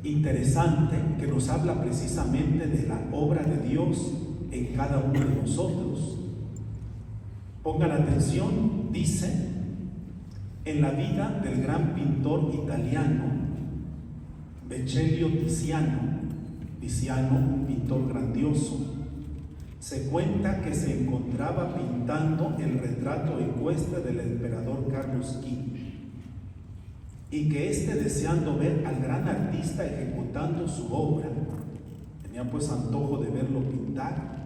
interesante que nos habla precisamente de la obra de Dios en cada uno de nosotros. Pongan atención, dice, en la vida del gran pintor italiano Vecellio Tiziano, un pintor grandioso, se cuenta que se encontraba pintando el retrato ecuestre del emperador Carlos V y que éste, deseando ver al gran artista ejecutando su obra, tenía pues antojo de verlo pintar,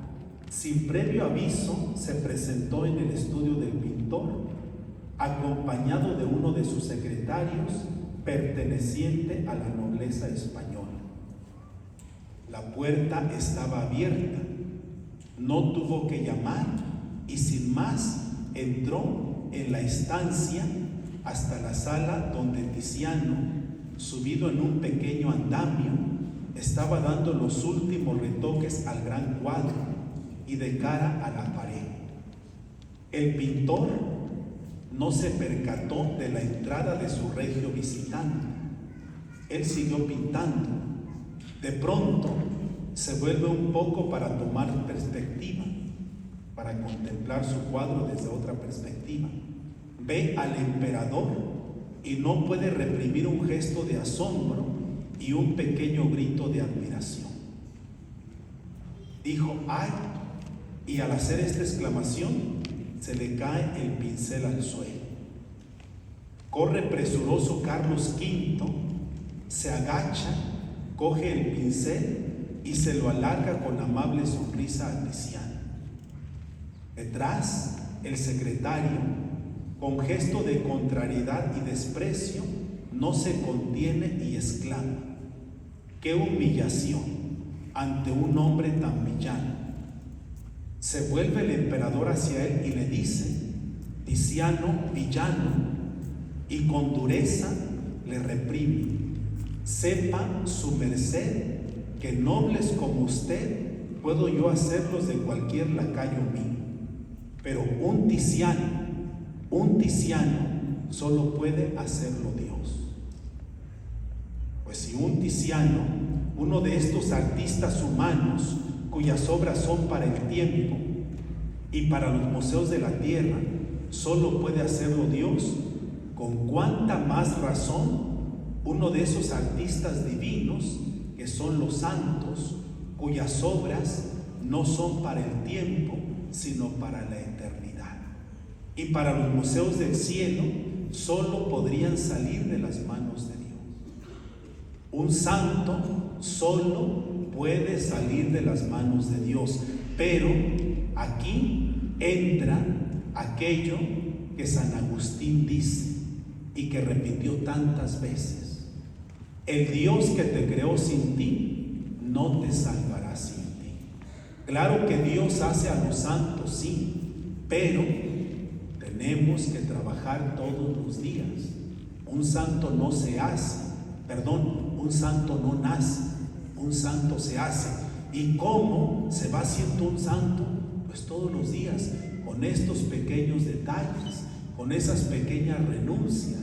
sin previo aviso se presentó en el estudio del pintor, acompañado de uno de sus secretarios perteneciente a la nobleza española. La puerta estaba abierta, no tuvo que llamar y sin más entró en la estancia hasta la sala donde Tiziano, subido en un pequeño andamio, estaba dando los últimos retoques al gran cuadro y de cara a la pared. El pintor no se percató de la entrada de su regio visitante. Él siguió pintando. De pronto se vuelve un poco para tomar perspectiva, para contemplar su cuadro desde otra perspectiva. Ve al emperador y no puede reprimir un gesto de asombro y un pequeño grito de admiración. Dijo, ¡ay! Y al hacer esta exclamación, se le cae el pincel al suelo. Corre presuroso Carlos V, se agacha, coge el pincel y se lo alarga con amable sonrisa a Tiziano. Detrás, el secretario, con gesto de contrariedad y desprecio, no se contiene y exclama: ¡qué humillación ante un hombre tan villano! Se vuelve el emperador hacia él y le dice: Tiziano, villano, y con dureza le reprime: sepa su merced que nobles como usted puedo yo hacerlos de cualquier lacayo mío, pero un Tiziano solo puede hacerlo Dios. Pues si un Tiziano, uno de estos artistas humanos cuyas obras son para el tiempo y para los museos de la tierra, solo puede hacerlo Dios, con cuánta más razón uno de esos artistas divinos que son los santos, cuyas obras no son para el tiempo, sino para la eternidad. Y para los museos del cielo solo podrían salir de las manos de Dios. Un santo solo puede salir de las manos de Dios, pero aquí entra aquello que San Agustín dice y que repitió tantas veces: el Dios que te creó sin ti no te salvará sin ti. Claro que Dios hace a los santos, sí, pero tenemos que trabajar todos los días. Un santo no se hace, un santo no nace, un santo se hace. ¿Y cómo se va haciendo un santo? Pues todos los días, con estos pequeños detalles, con esas pequeñas renuncias.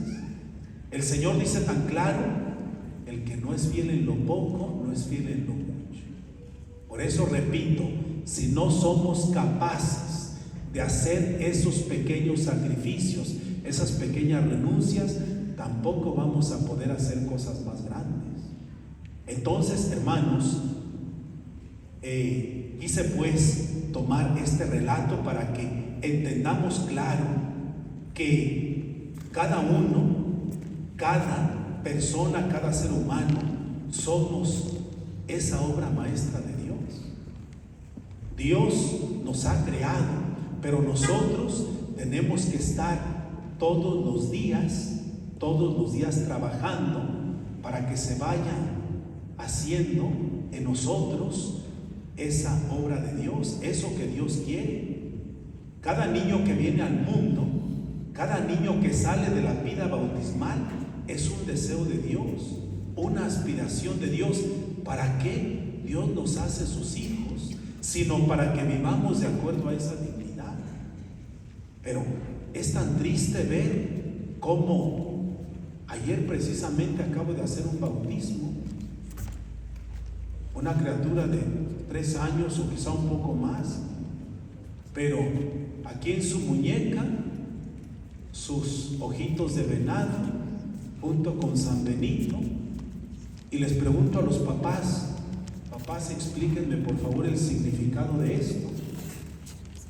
El Señor dice tan claro: el que no es fiel en lo poco, no es fiel en lo mucho. Por eso repito, si no somos capaces de hacer esos pequeños sacrificios, esas pequeñas renuncias, tampoco vamos a poder hacer cosas más grandes. Entonces, hermanos, quise pues tomar este relato para que entendamos claro que cada uno, cada persona, cada ser humano, somos esa obra maestra de Dios. Dios nos ha creado, pero nosotros tenemos que estar todos los días trabajando para que se vaya haciendo en nosotros esa obra de Dios, eso que Dios quiere. Cada niño que viene al mundo, cada niño que sale de la vida bautismal, es un deseo de Dios, una aspiración de Dios. ¿Para qué Dios nos hace sus hijos? Sino para que vivamos de acuerdo a esa dignidad. Pero es tan triste ver cómo ayer precisamente acabo de hacer un bautismo una criatura de 3 años o quizá un poco más, pero aquí en su muñeca sus ojitos de venado junto con San Benito. Y les pregunto a los papás, explíquenme por favor el significado de esto,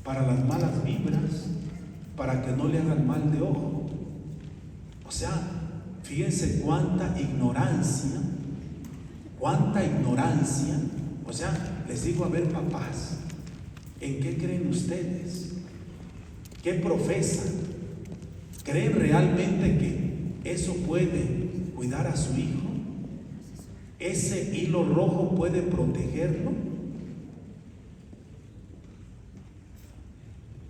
para las malas vibras, para que no le hagan mal de ojo. O sea, fíjense cuánta ignorancia. O sea, les digo, a ver, papás, ¿en qué creen ustedes? ¿Qué profesan? ¿Creen realmente que eso puede cuidar a su hijo? ¿Ese hilo rojo puede protegerlo?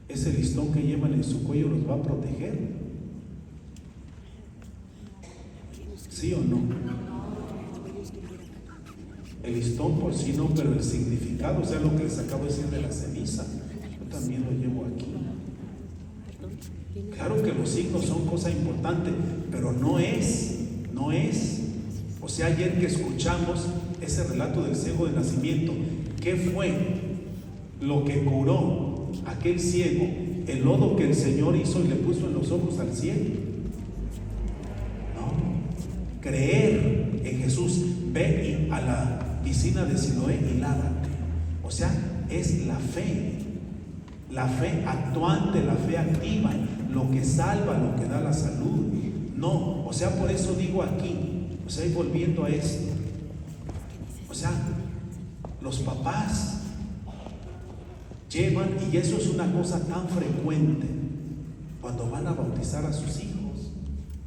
¿Ese listón que llevan en su cuello los va a proteger? ¿Sí o no? El listón por sí no, pero el significado, o sea, lo que les acabo de decir de la ceniza, yo también lo llevo aquí. Claro que los signos son cosa importante, pero no es. O sea, ayer que escuchamos ese relato del ciego de nacimiento, ¿qué fue lo que curó aquel ciego? El lodo que el Señor hizo y le puso en los ojos al ciego. No, creer en Jesús. Ve a la piscina de Siloé y lávate. O sea, es la fe actuante, la fe activa, lo que salva, lo que da la salud. No, o sea, por eso digo aquí, o sea, y volviendo a esto, o sea, los papás llevan, y eso es una cosa tan frecuente cuando van a bautizar a sus hijos.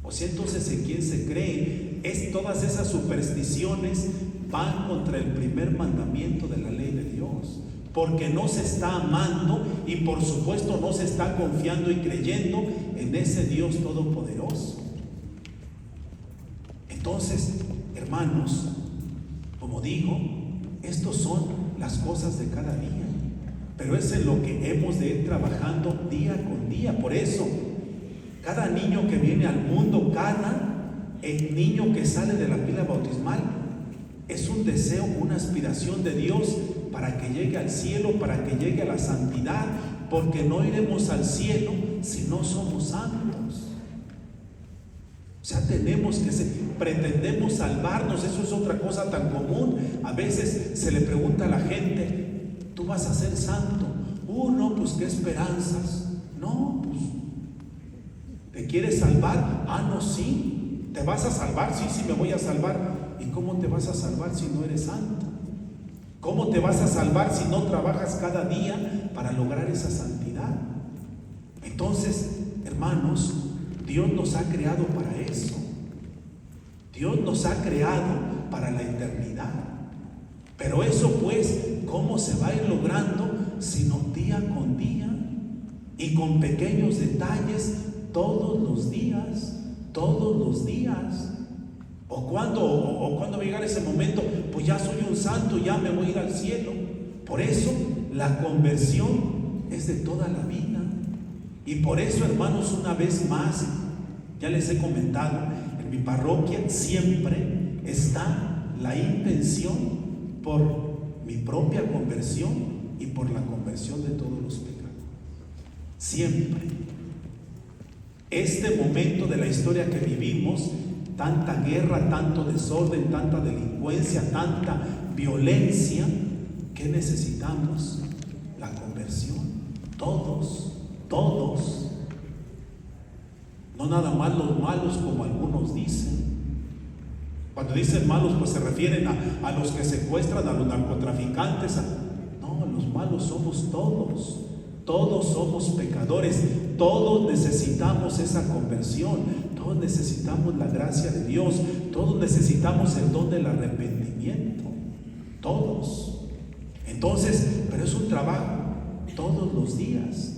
O sea, entonces, ¿en quién se cree? Todas esas supersticiones van contra el primer mandamiento de la ley de Dios, porque no se está amando y por supuesto no se está confiando y creyendo en ese Dios todopoderoso. Entonces, hermanos, como digo, estos son las cosas de cada día, pero es en lo que hemos de ir trabajando día con día. Por eso, cada niño que viene al mundo, el niño que sale de la pila bautismal, es un deseo, una aspiración de Dios para que llegue al cielo, para que llegue a la santidad, porque no iremos al cielo si no somos santos. O sea, pretendemos salvarnos. Eso es otra cosa tan común. A veces se le pregunta a la gente, ¿tú vas a ser santo? No, pues qué esperanzas. No, pues, ¿te quieres salvar? No, sí. ¿Te vas a salvar? Sí, me voy a salvar. ¿Y cómo te vas a salvar si no eres santo? ¿Cómo te vas a salvar si no trabajas cada día para lograr esa santidad? Entonces, hermanos, Dios nos ha creado para eso. Dios nos ha creado para la eternidad. Pero eso, pues, ¿cómo se va a ir logrando? Sino día con día y con pequeños detalles todos los días. O cuando va a llegar ese momento, pues ya soy un santo, ya me voy a ir al cielo. Por eso la conversión es de toda la vida. Y por eso, hermanos, una vez más, ya les he comentado, en mi parroquia siempre está la intención por mi propia conversión y por la conversión de todos los pecadores. Siempre. Este momento de la historia que vivimos, tanta guerra, tanto desorden, tanta delincuencia, tanta violencia, ¿qué necesitamos? La conversión. Todos. No nada más los malos, como algunos dicen. Cuando dicen malos, pues se refieren a los que secuestran, a los narcotraficantes. No, los malos somos todos. Todos somos pecadores. Todos necesitamos esa conversión. Todos necesitamos la gracia de Dios. Todos necesitamos el don del arrepentimiento. Todos. Entonces, pero es un trabajo todos los días.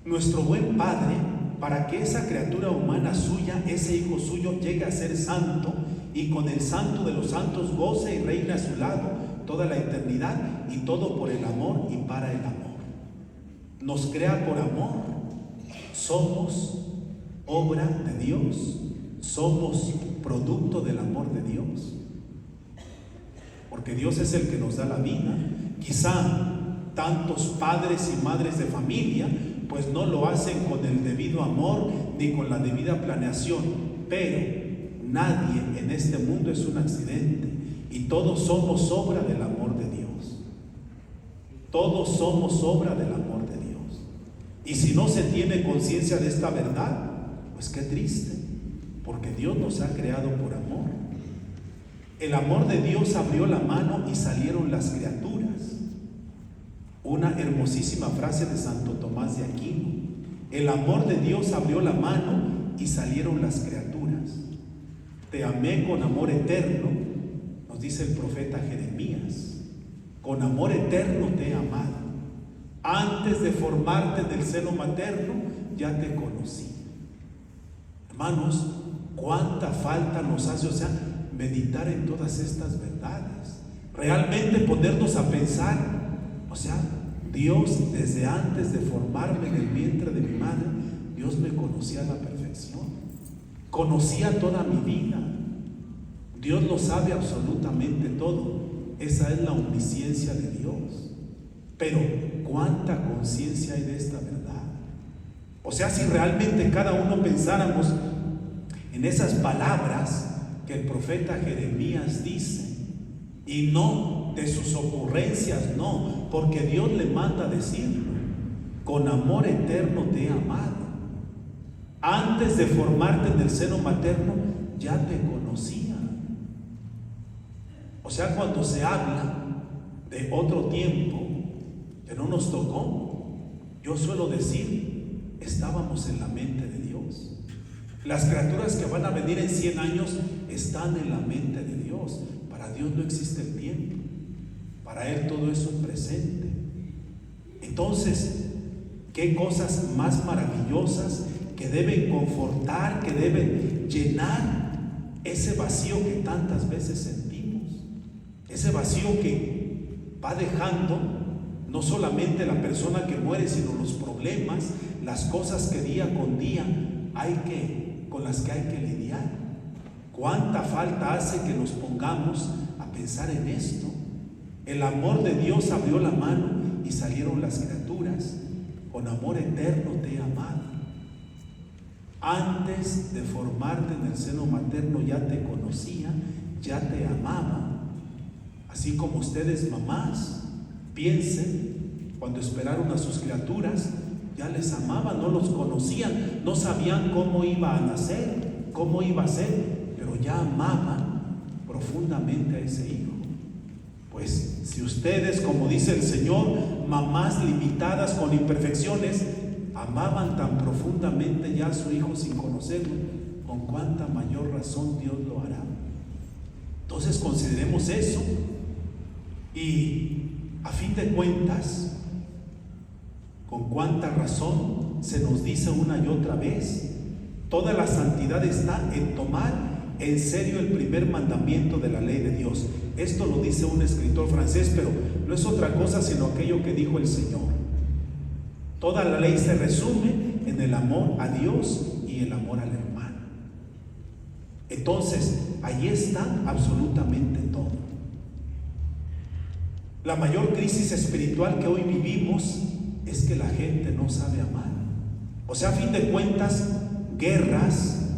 Nuestro buen Padre, para que esa criatura humana suya, ese hijo suyo, llegue a ser santo y con el santo de los santos goce y reine a su lado toda la eternidad, y todo por el amor y para el amor. Nos crea por amor. Somos obra de Dios. Somos producto del amor de Dios. porque Dios es el que nos da la vida. Quizá tantos padres y madres de familia pues no lo hacen con el debido amor ni con la debida planeación, pero nadie en este mundo es un accidente y todos somos obra del amor de Dios. Todos somos obra del amor de Dios. Y si no se tiene conciencia de esta verdad, pues qué triste, porque Dios nos ha creado por amor. El amor de Dios abrió la mano y salieron las criaturas. Una hermosísima frase de Santo Tomás de Aquino: el amor de Dios abrió la mano y salieron las criaturas. Te amé con amor eterno, nos dice el profeta Jeremías. Con amor eterno te he amado. Antes de formarte en el seno materno, ya te conocí. Hermanos, cuánta falta nos hace, meditar en todas estas verdades. Realmente ponernos a pensar, Dios desde antes de formarme en el vientre de mi madre, Dios me conocía a la perfección. Conocía toda mi vida. Dios lo sabe absolutamente todo. Esa es la omnisciencia de Dios. Pero ¿cuánta conciencia hay de esta verdad? Si realmente cada uno pensáramos en esas palabras que el profeta Jeremías dice, y no de sus ocurrencias, no, porque Dios le manda decirlo: con amor eterno te he amado. Antes de formarte en el seno materno, ya te conocía. Cuando se habla de otro tiempo que no nos tocó, yo suelo decir, estábamos en la mente de Dios. Las criaturas que van a venir en 100 años están en la mente de Dios. Para Dios no existe el tiempo. Para Él todo eso es presente. Entonces, qué cosas más maravillosas que deben confortar, que deben llenar ese vacío que tantas veces sentimos. Ese vacío que va dejando no solamente la persona que muere, sino los problemas, las cosas que día con día con las que hay que lidiar. Cuánta falta hace que nos pongamos a pensar en esto. El amor de Dios abrió la mano y salieron las criaturas. Con amor eterno te he amado. Antes de formarte en el seno materno ya te conocía, ya te amaba. Así como ustedes, mamás, piensen, cuando esperaron a sus criaturas, ya les amaban, no los conocían, no sabían cómo iba a nacer, cómo iba a ser, pero ya amaban profundamente a ese hijo. Pues si ustedes, como dice el Señor, mamás limitadas con imperfecciones, amaban tan profundamente ya a su hijo sin conocerlo, con cuánta mayor razón Dios lo hará. Entonces consideremos eso. Y a fin de cuentas, con cuánta razón se nos dice una y otra vez, toda la santidad está en tomar en serio el primer mandamiento de la ley de Dios. Esto lo dice un escritor francés, pero no es otra cosa sino aquello que dijo el Señor. Toda la ley se resume en el amor a Dios y el amor al hermano. Entonces, ahí está absolutamente todo. La mayor crisis espiritual que hoy vivimos es que la gente no sabe amar. A fin de cuentas, guerras,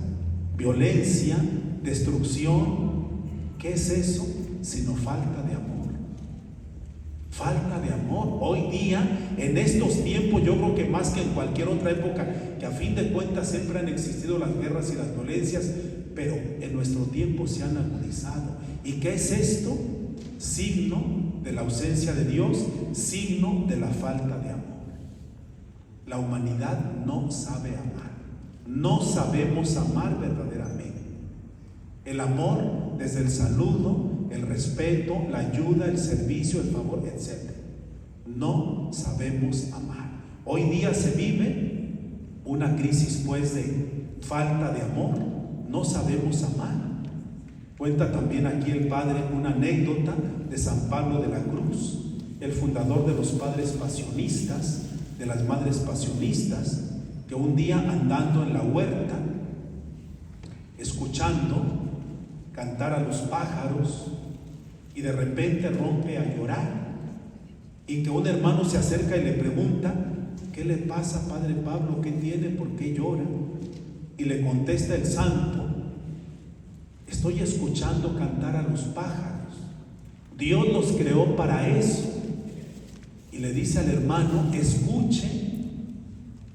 violencia, destrucción, ¿qué es eso? Sino falta de amor. Falta de amor. Hoy día, en estos tiempos, yo creo que más que en cualquier otra época, que a fin de cuentas siempre han existido las guerras y las violencias, pero en nuestro tiempo se han agudizado. ¿Y qué es esto? Signo de la ausencia de Dios, signo de la falta de amor. La humanidad no sabe amar. No sabemos amar verdaderamente. El amor desde el saludo, el respeto, la ayuda, el servicio, el favor, etc. No sabemos amar. Hoy día se vive una crisis pues de falta de amor. No sabemos amar. Cuenta también aquí el padre una anécdota de San Pablo de la Cruz, el fundador de los padres pasionistas, de las madres pasionistas, que un día andando en la huerta, escuchando cantar a los pájaros y de repente rompe a llorar, y que un hermano se acerca y le pregunta: ¿qué le pasa, Padre Pablo? ¿Qué tiene? ¿Por qué llora? Y le contesta el santo: estoy escuchando cantar a los pájaros, Dios los creó para eso. Y le dice al hermano: escuche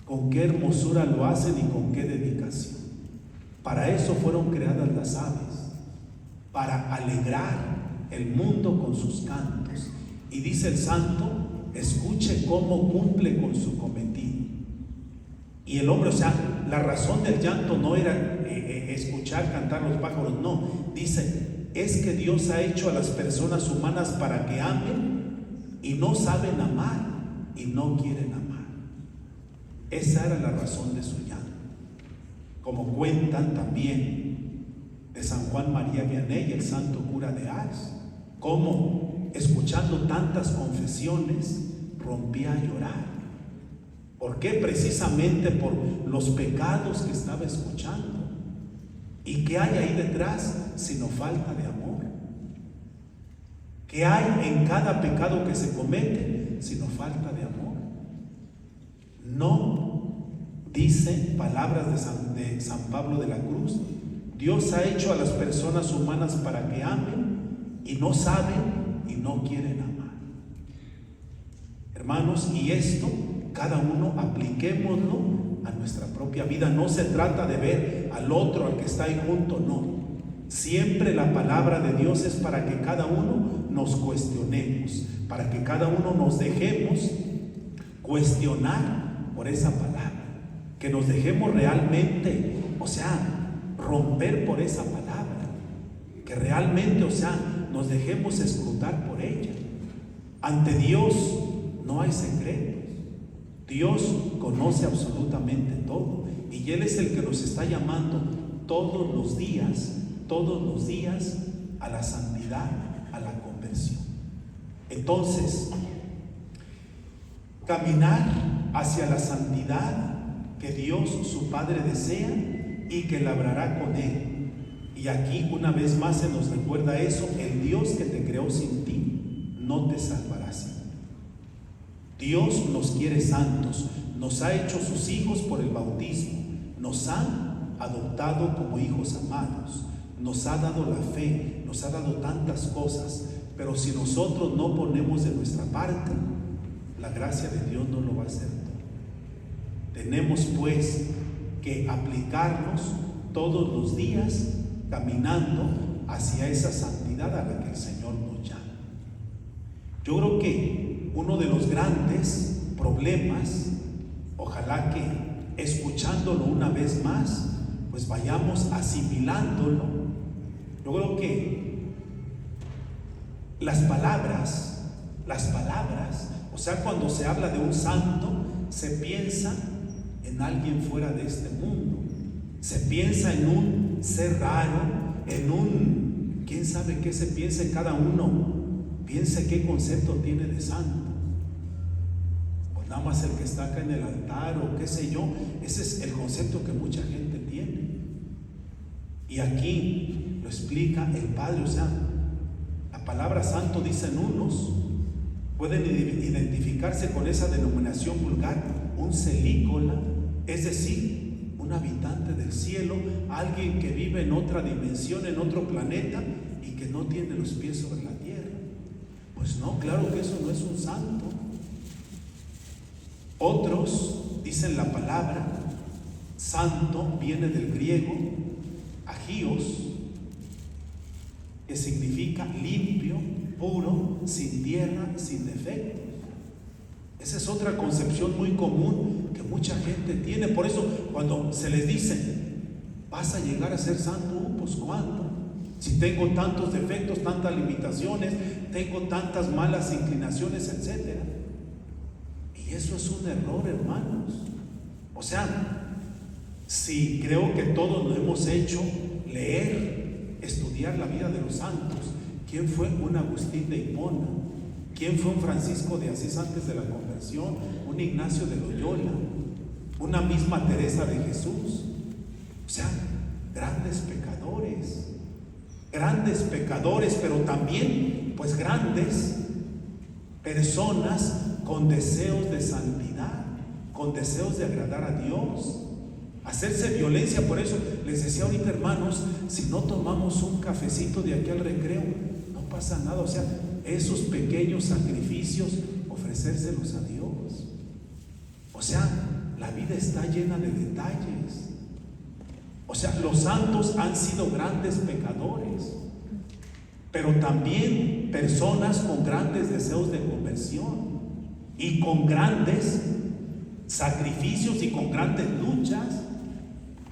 con qué hermosura lo hacen y con qué dedicación. Para eso fueron creadas las aves, para alegrar el mundo con sus cantos. Y dice el santo: escuche cómo cumple con su cometido. Y el hombre, o sea, la razón del llanto no era escuchar cantar los pájaros, no. Dice: es que Dios ha hecho a las personas humanas para que amen y no saben amar y no quieren amar. Esa era la razón de su llanto. Como cuentan también de San Juan María Vianney, el santo cura de Ars, cómo escuchando tantas confesiones rompía a llorar. ¿Por qué? Precisamente por los pecados que estaba escuchando. ¿Y qué hay ahí detrás sino falta de amor? ¿Qué hay en cada pecado que se comete sino falta de amor? No, dice palabras de San Pablo de la Cruz: Dios ha hecho a las personas humanas para que amen y no saben y no quieren amar. Hermanos, y esto cada uno apliquémoslo a nuestra propia vida. No se trata de ver al otro, al que está ahí junto, no. Siempre la palabra de Dios es para que cada uno nos cuestionemos, para que cada uno nos dejemos cuestionar por esa palabra, que nos dejemos realmente, o sea, romper por esa palabra, que realmente, o sea, nos dejemos escrutar por ella. Ante Dios no hay secretos. Dios conoce absolutamente todo, y Él es el que nos está llamando todos los días a la santidad, a la conversión. Entonces, caminar hacia la santidad que Dios su Padre desea y que labrará con Él. Y aquí una vez más se nos recuerda eso: el Dios que te creó sin ti no te salvará sin ti. Dios nos quiere santos, nos ha hecho sus hijos por el bautismo, nos ha adoptado como hijos amados, nos ha dado la fe, nos ha dado tantas cosas, pero si nosotros no ponemos de nuestra parte, la gracia de Dios no lo va a hacer todo. Tenemos pues que aplicarnos todos los días caminando hacia esa santidad a la que el Señor nos llama. Yo creo que uno de los grandes problemas, ojalá que escuchándolo una vez más, pues vayamos asimilándolo. Yo creo que las palabras, o sea, cuando se habla de un santo, se piensa en alguien fuera de este mundo, se piensa en un ser raro, en un, quién sabe qué se piensa cada uno, piense qué concepto tiene de santo. Pues nada más el que está acá en el altar o qué sé yo, ese es el concepto que mucha gente tiene. Y aquí lo explica el Padre, o sea, la palabra santo, dicen unos, pueden identificarse con esa denominación vulgar: un celícola, es decir, un habitante del cielo, alguien que vive en otra dimensión, en otro planeta y que no tiene los pies sobre la tierra. Pues no, claro que eso no es un santo. Otros dicen la palabra santo viene del griego agios, que significa limpio, puro, sin tierra, sin defecto. Esa es otra concepción muy común que mucha gente tiene. Por eso cuando se les dice: vas a llegar a ser santo, pues ¿cuándo? Si tengo tantos defectos, tantas limitaciones, tengo tantas malas inclinaciones, etc. Y eso es un error, hermanos. O sea, si creo que todos lo hemos hecho, leer, estudiar la vida de los santos. ¿Quién fue un Agustín de Hipona? ¿Quién fue un Francisco de Asís antes de la conversión? Un Ignacio de Loyola, una misma Teresa de Jesús. O sea, grandes pecadores, pero también pues grandes personas con deseos de santidad, con deseos de agradar a Dios, hacerse violencia. Por eso les decía ahorita, hermanos, si no tomamos un cafecito de aquí al recreo, no pasa nada. O sea, esos pequeños sacrificios, ofrecérselos a Dios. O sea, la vida está llena de detalles. O sea, los santos han sido grandes pecadores, pero también personas con grandes deseos de conversión y con grandes sacrificios y con grandes luchas.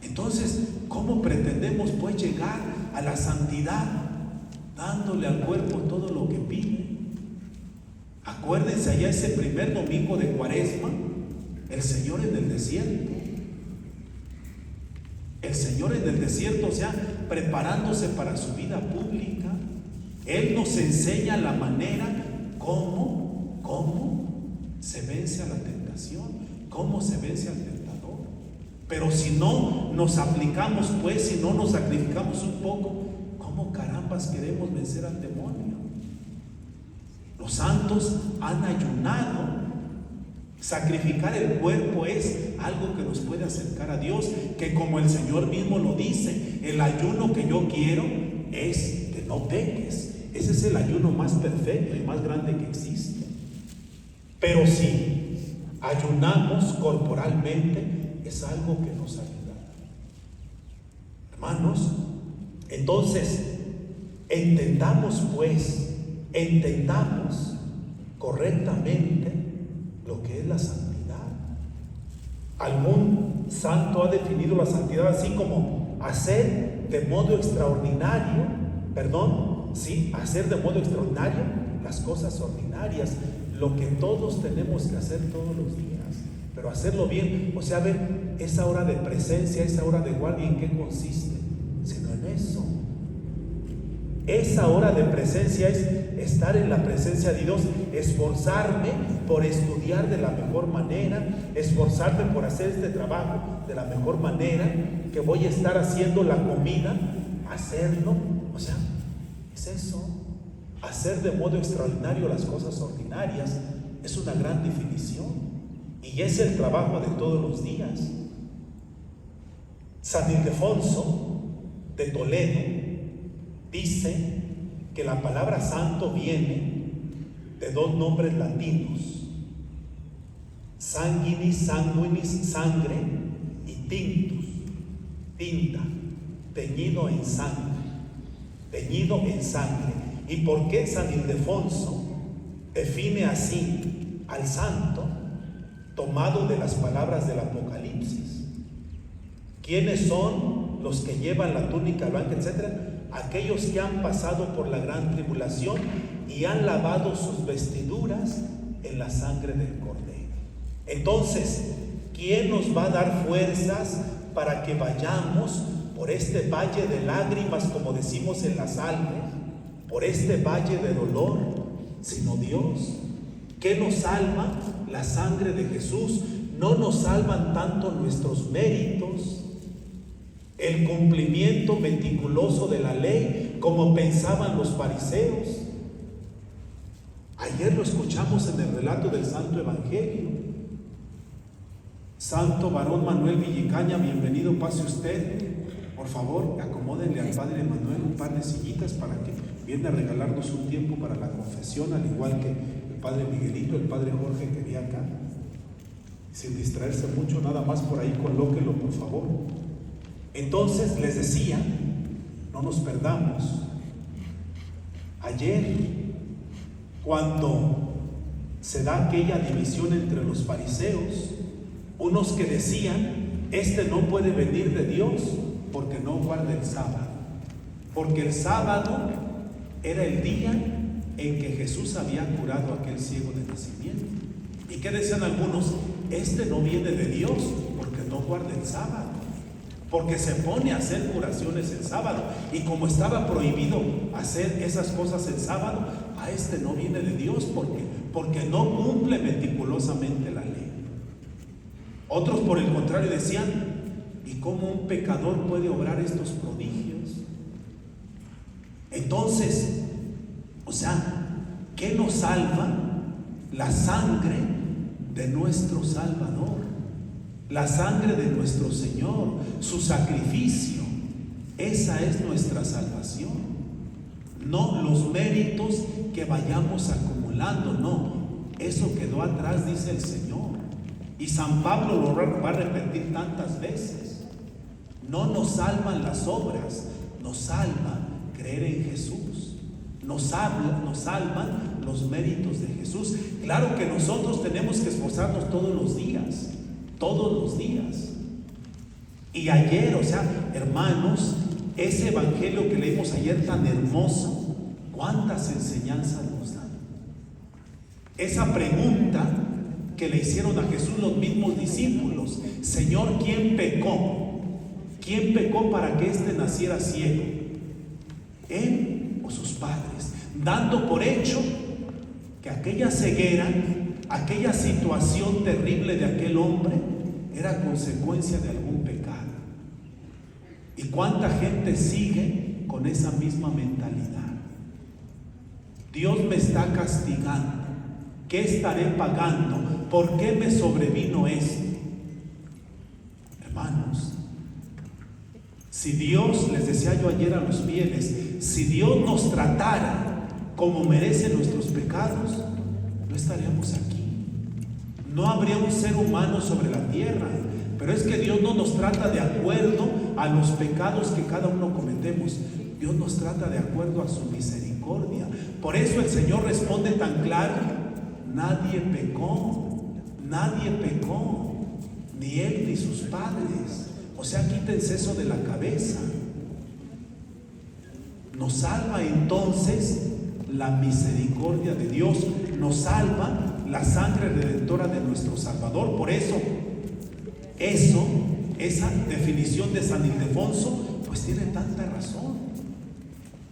Entonces, ¿cómo pretendemos pues llegar a la santidad dándole al cuerpo todo lo que pide? Acuérdense allá ese primer domingo de Cuaresma, el Señor en el desierto. El Señor en el desierto, o sea, preparándose para su vida pública. Él nos enseña la manera cómo se vence a la tentación, cómo se vence al tentador. Pero si no nos aplicamos, pues, si no nos sacrificamos un poco, ¿cómo carambas queremos vencer al demonio? Los santos han ayunado. Sacrificar el cuerpo es algo que nos puede acercar a Dios, que como el Señor mismo lo dice, el ayuno que yo quiero es que no peques. Ese es el ayuno más perfecto y más grande que existe. Pero si ayunamos corporalmente, es algo que nos ayuda. Hermanos, entonces entendamos correctamente lo que es la santidad. Algún santo ha definido la santidad así como hacer de modo extraordinario, hacer de modo extraordinario las cosas ordinarias, lo que todos tenemos que hacer todos los días, pero hacerlo bien. O sea, ver esa hora de presencia, esa hora de guardia, ¿en qué consiste? Sino en eso. Esa hora de presencia es estar en la presencia de Dios, esforzarme por estudiar de la mejor manera, esforzarme por hacer este trabajo de la mejor manera, que voy a estar haciendo la comida, hacerlo. O sea, es eso. Hacer de modo extraordinario las cosas ordinarias es una gran definición y es el trabajo de todos los días. San Ildefonso de Toledo dice que la palabra santo viene de dos nombres latinos: sanguinis, sangre, y tintus, tinta, teñido en sangre. ¿Y por qué San Ildefonso define así al santo? Tomado de las palabras del Apocalipsis. ¿Quiénes son los que llevan la túnica blanca, etcétera? Aquellos que han pasado por la gran tribulación y han lavado sus vestiduras en la sangre del Cordero. Entonces, ¿quién nos va a dar fuerzas para que vayamos por este valle de lágrimas, como decimos en las salmos, por este valle de dolor, sino Dios? ¿Qué nos salva? La sangre de Jesús. No nos salvan tanto nuestros méritos, el cumplimiento meticuloso de la ley, como pensaban los fariseos. Ayer lo escuchamos en el relato del Santo Evangelio. Santo varón Manuel Villicaña, bienvenido, pase usted. Por favor, acomódenle al Padre Manuel un par de sillitas para que viene a regalarnos un tiempo para la confesión, al igual que el Padre Miguelito, el Padre Jorge quería acá. Sin distraerse mucho, nada más por ahí colóquelo, por favor. Entonces les decía, no nos perdamos. Ayer, cuando se da aquella división entre los fariseos, unos que decían, este no puede venir de Dios porque no guarda el sábado, porque el sábado era el día en que Jesús había curado a aquel ciego de nacimiento. ¿Y qué decían algunos? Este no viene de Dios porque no guarda el sábado, porque se pone a hacer curaciones el sábado, y como estaba prohibido hacer esas cosas el sábado, a este no viene de Dios porque no cumple meticulosamente la ley. Otros, por el contrario, decían, ¿y cómo un pecador puede obrar estos prodigios? Entonces, O sea, ¿qué nos salva? La sangre de nuestro Salvador, la sangre de nuestro Señor, su sacrificio. Esa es nuestra salvación. No los méritos que vayamos acumulando, no. Eso quedó atrás, dice el Señor. Y San Pablo lo va a repetir tantas veces. No nos salvan las obras, nos salva creer en Jesús. Nos salvan los méritos de Jesús. Claro que nosotros tenemos que esforzarnos todos los días. Y ayer, o sea, hermanos, ese evangelio que leímos ayer tan hermoso, ¿cuántas enseñanzas nos dan? Esa pregunta que le hicieron a Jesús los mismos discípulos: Señor, ¿quién pecó? ¿Quién pecó para que éste naciera ciego? ¿Él o sus padres? Dando por hecho que aquella ceguera, aquella situación terrible de aquel hombre era consecuencia de algún pecado. ¿Y cuánta gente sigue con esa misma mentalidad? Dios me está castigando. ¿Qué estaré pagando? ¿Por qué me sobrevino esto? Hermanos, si Dios, les decía yo ayer a los fieles, si Dios nos tratara como merecen nuestros pecados, no estaríamos aquí. No habría un ser humano sobre la tierra. Pero es que Dios no nos trata de acuerdo a los pecados que cada uno cometemos. Dios nos trata de acuerdo a su misericordia. Por eso el Señor responde tan claro: nadie pecó, ni él ni sus padres. O sea, quítense eso de la cabeza. Nos salva entonces la misericordia de Dios, nos salva la sangre redentora de nuestro Salvador. Por eso, esa definición de San Ildefonso, pues tiene tanta razón.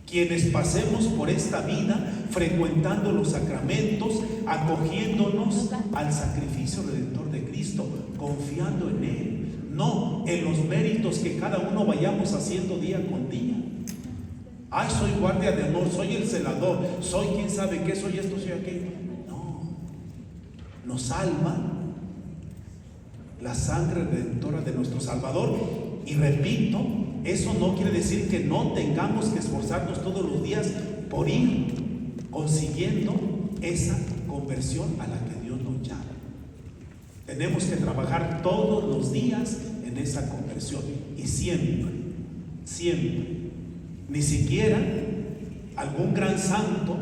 Quienes pasemos por esta vida frecuentando los sacramentos, acogiéndonos al sacrificio redentor de Cristo, confiando en Él, no en los méritos que cada uno vayamos haciendo día con día. Ay, soy guardia de honor, soy el celador, soy quién sabe qué, soy esto, soy aquello. No, nos salva la sangre redentora de nuestro Salvador. Y repito, eso no quiere decir que no tengamos que esforzarnos todos los días por ir consiguiendo esa conversión a la que Dios nos llama. Tenemos que trabajar todos los días en esa conversión, y siempre. Ni siquiera algún gran santo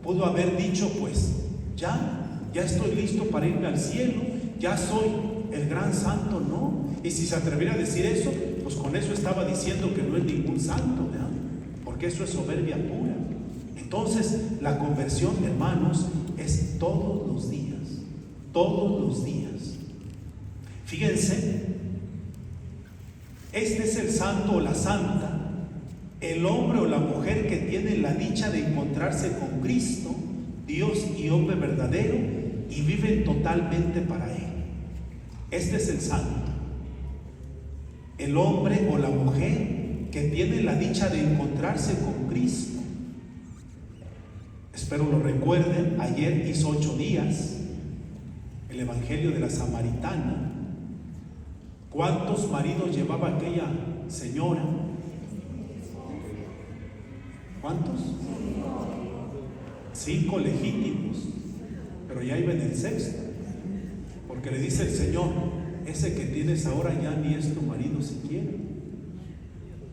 pudo haber dicho: pues ya estoy listo para irme al cielo, ya soy el gran santo. No. Y si se atreviera a decir eso, pues con eso estaba diciendo que no es ningún santo, ¿verdad? Porque eso es soberbia pura. Entonces, la conversión, hermanos, es todos los días. Fíjense, este es el santo o la santa, el hombre o la mujer que tiene la dicha de encontrarse con Cristo, Dios y hombre verdadero, y viven totalmente para Él. Este es el santo, el hombre o la mujer que tiene la dicha de encontrarse con Cristo. Espero lo recuerden, ayer hizo 8 días el Evangelio de la Samaritana. ¿Cuántos maridos llevaba aquella señora? ¿Cuántos? 5 legítimos, pero ya iba en el 6º, porque le dice el Señor: ese que tienes ahora ya ni es tu marido siquiera.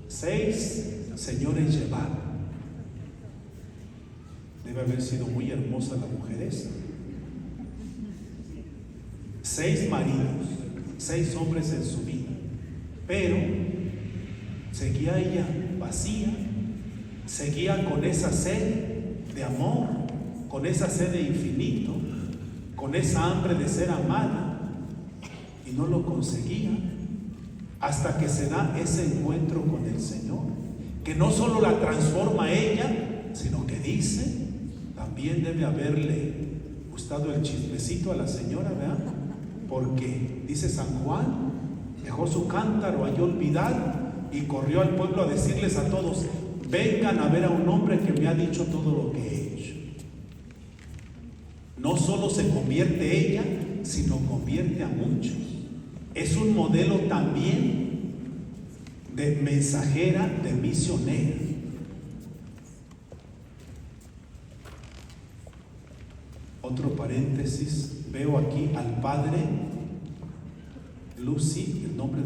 6 señores llevaron. Debe haber sido muy hermosa la mujer esa. 6 maridos, 6 hombres en su vida, pero seguía ella vacía, seguía con esa sed de amor, con esa sed de infinito, con esa hambre de ser amada, y no lo conseguía hasta que se da ese encuentro con el Señor, que no solo la transforma a ella, sino que dice, también debe haberle gustado el chismecito a la señora, ¿verdad? Porque dice San Juan, dejó su cántaro allí olvidado y corrió al pueblo a decirles a todos: vengan a ver a un hombre que me ha dicho todo lo que he hecho. No solo se convierte ella, sino convierte a muchos. Es un modelo también de mensajera, de misionera. Otro paréntesis, veo aquí al padre Lucy, el nombre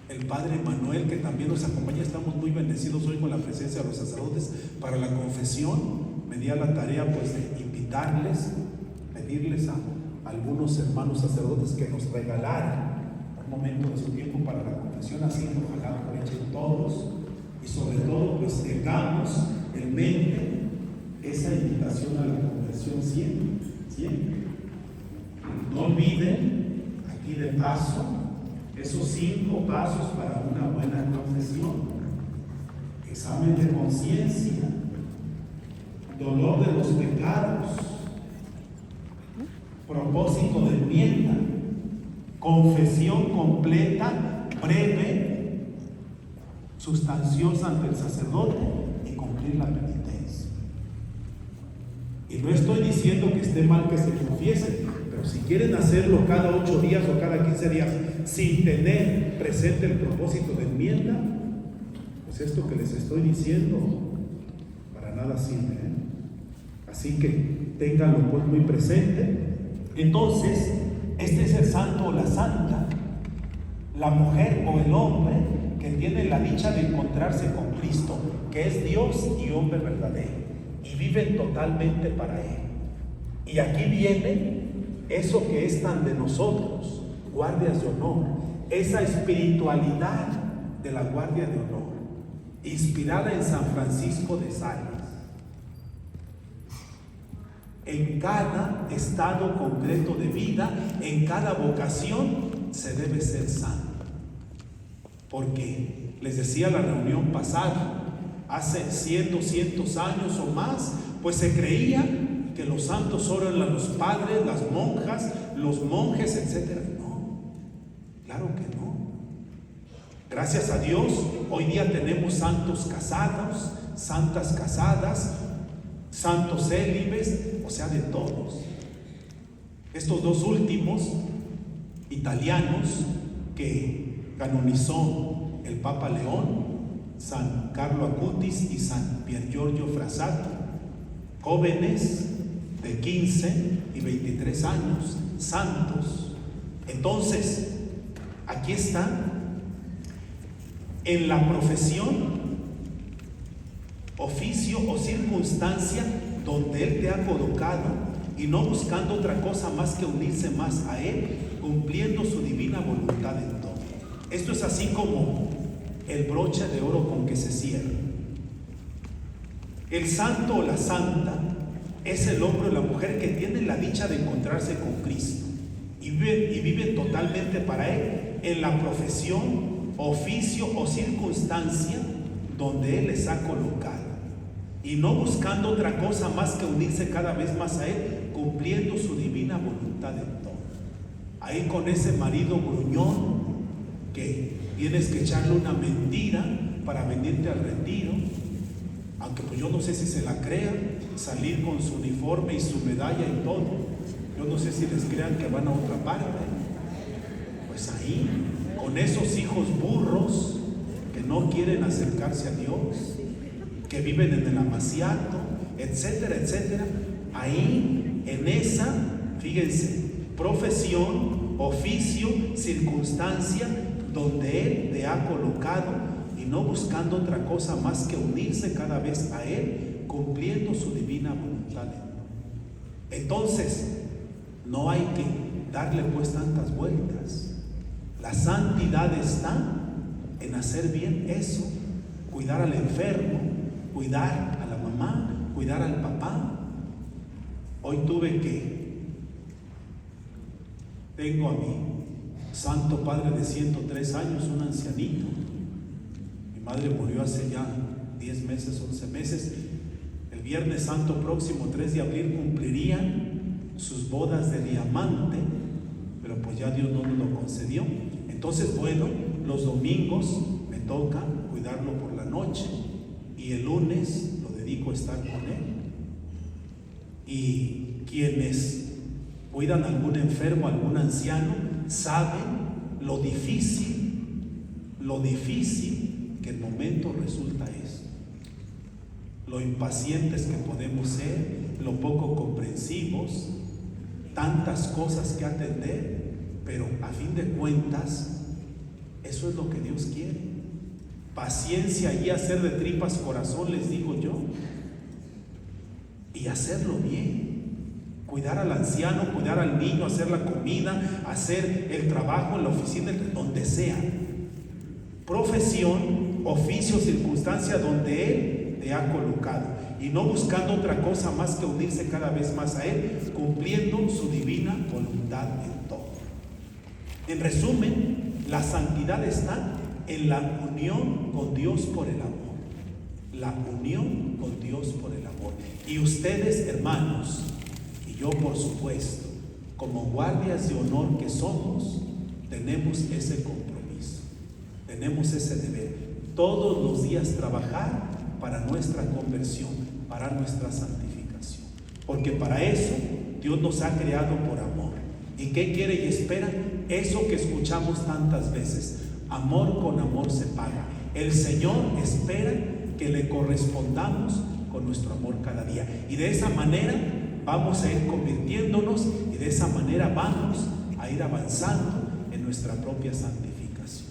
el padre Manuel, que también nos acompaña. Estamos muy bendecidos hoy con la presencia de los sacerdotes para la confesión. Me di a la tarea pues de invitarles, pedirles a algunos hermanos sacerdotes que nos regalaran un momento de su tiempo para la confesión, así ojalá aprovechen todos y sobre todo pues tengamos en mente esa invitación a la conversión siempre. No olviden aquí de paso esos 5 pasos para una buena confesión: examen de conciencia, dolor de los pecados, propósito de enmienda, confesión completa, breve, sustanciosa ante el sacerdote y cumplir la penitencia. Y no estoy diciendo que esté mal que se confiesen, pero si quieren hacerlo cada 8 días o cada 15 días sin tener presente el propósito de enmienda, pues esto que les estoy diciendo para nada sirve, ¿eh? Así que ténganlo pues muy presente. Entonces, este es el santo o la santa, la mujer o el hombre que tiene la dicha de encontrarse con Cristo, que es Dios y hombre verdadero, y viven totalmente para Él. Y aquí viene eso que es tan de nosotros, guardias de honor, esa espiritualidad de la guardia de honor, inspirada en San Francisco de Sales. En cada estado concreto de vida, en cada vocación, se debe ser santo. Porque les decía la reunión pasada, hace 100, 200 años o más, pues se creía que los santos solo eran los padres, las monjas, los monjes, etc. No, claro que no. Gracias a Dios, hoy día tenemos santos casados, santas casadas, santos célibes, o sea, de todos. Estos 2 últimos italianos que canonizó el Papa León, San Carlo Acutis y San Pier Giorgio Frassati, jóvenes de 15 y 23 años, santos. Entonces, aquí está, en la profesión, oficio o circunstancia donde Él te ha colocado, y no buscando otra cosa más que unirse más a Él, cumpliendo su divina voluntad en todo. Esto es así como el broche de oro con que se cierra. El santo o la santa es el hombre o la mujer que tiene la dicha de encontrarse con Cristo y vive totalmente para Él en la profesión, oficio o circunstancia donde Él les ha colocado, y no buscando otra cosa más que unirse cada vez más a Él, cumpliendo su divina voluntad en todo. Ahí con ese marido gruñón que tienes que echarle una mentira para venirte al retiro, aunque pues yo no sé si se la crean, salir con su uniforme y su medalla y todo, yo no sé si les crean que van a otra parte. Pues ahí, con esos hijos burros que no quieren acercarse a Dios, que viven en el amaciato, etcétera, etcétera, ahí en esa, fíjense, profesión, oficio, circunstancia donde Él te ha colocado, y no buscando otra cosa más que unirse cada vez a Él, cumpliendo su divina voluntad. Entonces, no hay que darle pues tantas vueltas. La santidad está en hacer bien eso, cuidar al enfermo, cuidar a la mamá, cuidar al papá. Hoy tengo a mi santo padre de 103 años, un ancianito. Mi madre murió hace ya 10 meses, 11 meses. El Viernes Santo próximo, 3 de abril, cumplirían sus bodas de diamante, pero pues ya Dios no nos lo concedió. Entonces, bueno, los domingos me toca cuidar cuidarlo por la noche y el lunes lo dedico a estar con él. Y quienes cuidan a algún enfermo, a algún anciano, saben lo difícil que el momento resulta eso. Lo impacientes que podemos ser, lo poco comprensivos, tantas cosas que atender, pero a fin de cuentas, eso es lo que Dios quiere. Paciencia y hacer de tripas corazón, les digo yo, y hacerlo bien. Cuidar al anciano, cuidar al niño, hacer la comida, hacer el trabajo en la oficina, donde sea. Profesión, oficio, circunstancia donde Él te ha colocado. Y no buscando otra cosa más que unirse cada vez más a Él, cumpliendo su divina voluntad en todo. En resumen, la santidad está en la unión con Dios por el amor. La unión con Dios por el amor. Y ustedes, hermanos, y yo por supuesto, como guardias de honor que somos, tenemos ese compromiso, tenemos ese deber, todos los días trabajar para nuestra conversión, para nuestra santificación, porque para eso Dios nos ha creado por amor. ¿Y qué quiere y espera? Eso que escuchamos tantas veces: amor con amor se paga. El Señor espera que le correspondamos con nuestro amor cada día, y de esa manera vamos a ir convirtiéndonos, y de esa manera vamos a ir avanzando en nuestra propia santificación.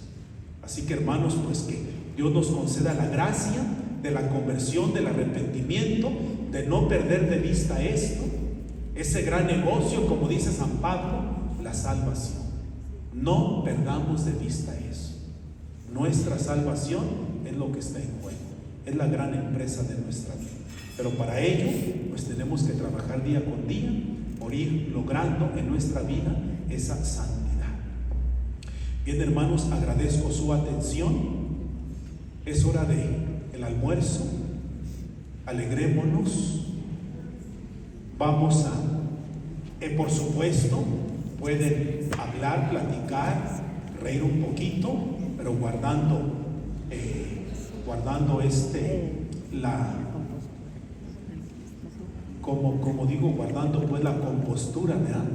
Así que, hermanos, pues que Dios nos conceda la gracia de la conversión, del arrepentimiento, de no perder de vista esto, ese gran negocio, como dice San Pablo, la salvación. No perdamos de vista eso. Nuestra salvación es lo que está en juego, es la gran empresa de nuestra vida. Pero para ello, pues tenemos que trabajar día con día por ir logrando en nuestra vida esa santidad. Bien, hermanos, agradezco su atención. Es hora del almuerzo. Alegrémonos. Vamos a, por supuesto, pueden hablar, platicar, reír un poquito, pero guardando como digo, guardando pues la compostura, ¿verdad?